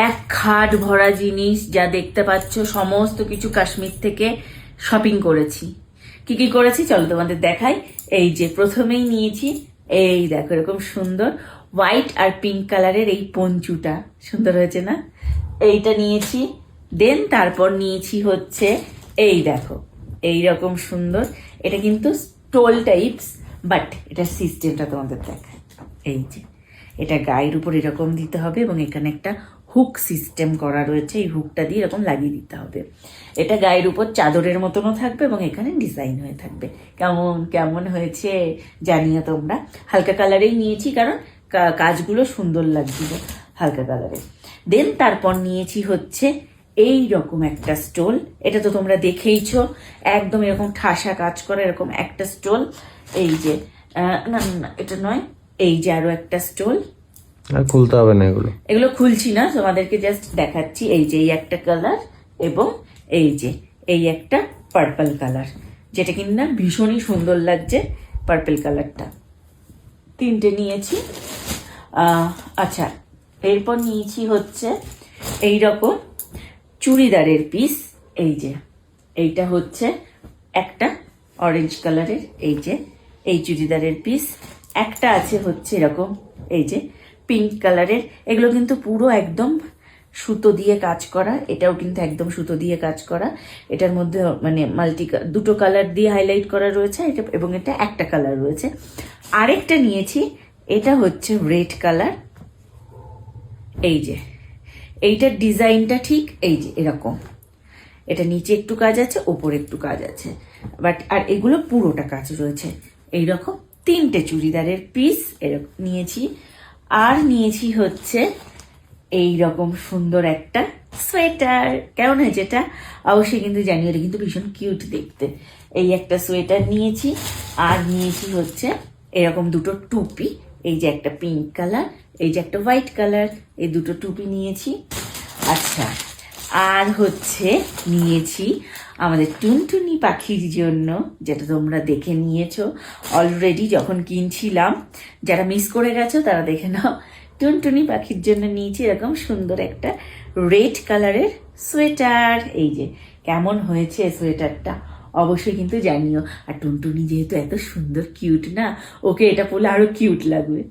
এক খাট ভরা জিনিস যা দেখতে পাচ্ছ সমস্ত কিছু কাশ্মীর থেকে শপিং করেছি। কি কি করেছি চলো তোমাদের দেখাই। এই যে প্রথমেই নিয়েছি, এই দেখো এরকম সুন্দর হোয়াইট আর পিঙ্ক কালারের এই পঞ্চুটা, সুন্দর হয়েছে না? এইটা নিয়েছি। দেন তারপর নিয়েছি হচ্ছে এই দেখো এইরকম সুন্দর, এটা কিন্তু স্টোল টাইপস, বাট এটার সিস্টেমটা তোমাদের দেখায়। এই যে এটা গায়ের উপর এরকম দিতে হবে এবং এখানে একটা হুক সিস্টেম করা রয়েছে, এই হুকটা দিয়ে এরকম লাগিয়ে দিতে হবে। এটা গায়ের উপর চাদরের মতনও থাকবে এবং এখানে ডিজাইন হয়ে থাকবে। কেমন কেমন হয়েছে জানিও তোমরা। হালকা কালারেই নিয়েছি কারণ কাজগুলো সুন্দর লাগছিল হালকা কালারে। দেন তারপর নিয়েছি হচ্ছে এই রকম একটা স্টোল, এটা তো তোমরা দেখেইছো, একদম এরকম ঠাসা কাজ করা এরকম একটা স্টোল। এই যে না না এটা নয়, এই যে আরো একটা স্টোল। আর খুলতে হবে না, এগুলো খুলছি না, তোমাদেরকে জাস্ট দেখাচ্ছি। এই যে এই একটা কালার এবং এই যে এই একটা পার্পল কালার, যেটা কিনা ভীষণই সুন্দর লাগছে পার্পল কালারটা। তিনটে নিয়েছি। আচ্ছা, এরপর নিয়েছি হচ্ছে এই রকম চুড়িদারের পিস। এই যে এইটা হচ্ছে একটা অরেঞ্জ কালারের, এই যে এই চুড়িদারের পিস। একটা আছে হচ্ছে এরকম এই যে পিঙ্ক কালারের। এগুলো কিন্তু পুরো একদম সুতো দিয়ে কাজ করা, এটাও কিন্তু একদম সুতো দিয়ে কাজ করা। এটার মধ্যে মানে দুটো কালার দিয়ে হাইলাইট করা রয়েছে, এটা এবং এটা একটা কালার রয়েছে। আরেকটা নিয়েছি, এটা হচ্ছে রেড কালার। এই যে এইটার ডিজাইনটা ঠিক এই যে এরকম, এটা নিচে একটু কাজ আছে, ওপরে একটু কাজ আছে, বাট আর এগুলো পুরোটা কাজ রয়েছে। এইরকম তিনটে চুড়িদারের পিস এরকম নিয়েছি। আর নিয়েছি হচ্ছে এই রকম সুন্দর একটা সোয়েটার। কেমন হয়েছে এটা অবশ্যই কিন্তু জানিও, এটা কিন্তু ভীষণ কিউট দেখতে। এই একটা সোয়েটার নিয়েছি। আর নিয়েছি হচ্ছে এরকম দুটো টুপি, এই যে একটা পিঙ্ক কালার, এই যে একটা হোয়াইট কালার, এই দুটো টুপি নিয়েছি। আচ্ছা, আর হচ্ছে নিয়েছি আমাদের টুনটুনি পাখির জন্য, যেটা তোমরা দেখে নিয়েছো অলরেডি যখন কিনছিলাম। যারা মিস করে গেছো তারা দেখে নাও। টুনটুনি পাখির জন্য নিয়েছি এরকম সুন্দর একটা রেড কালারের সোয়েটার। এই যে কেমন হয়েছে সোয়েটারটা অবশ্যই কিন্তু জানিও। আর টুনটুনি যেহেতু এত সুন্দর কিউট না, ওকে এটা পরলে আরো কিউট লাগবে।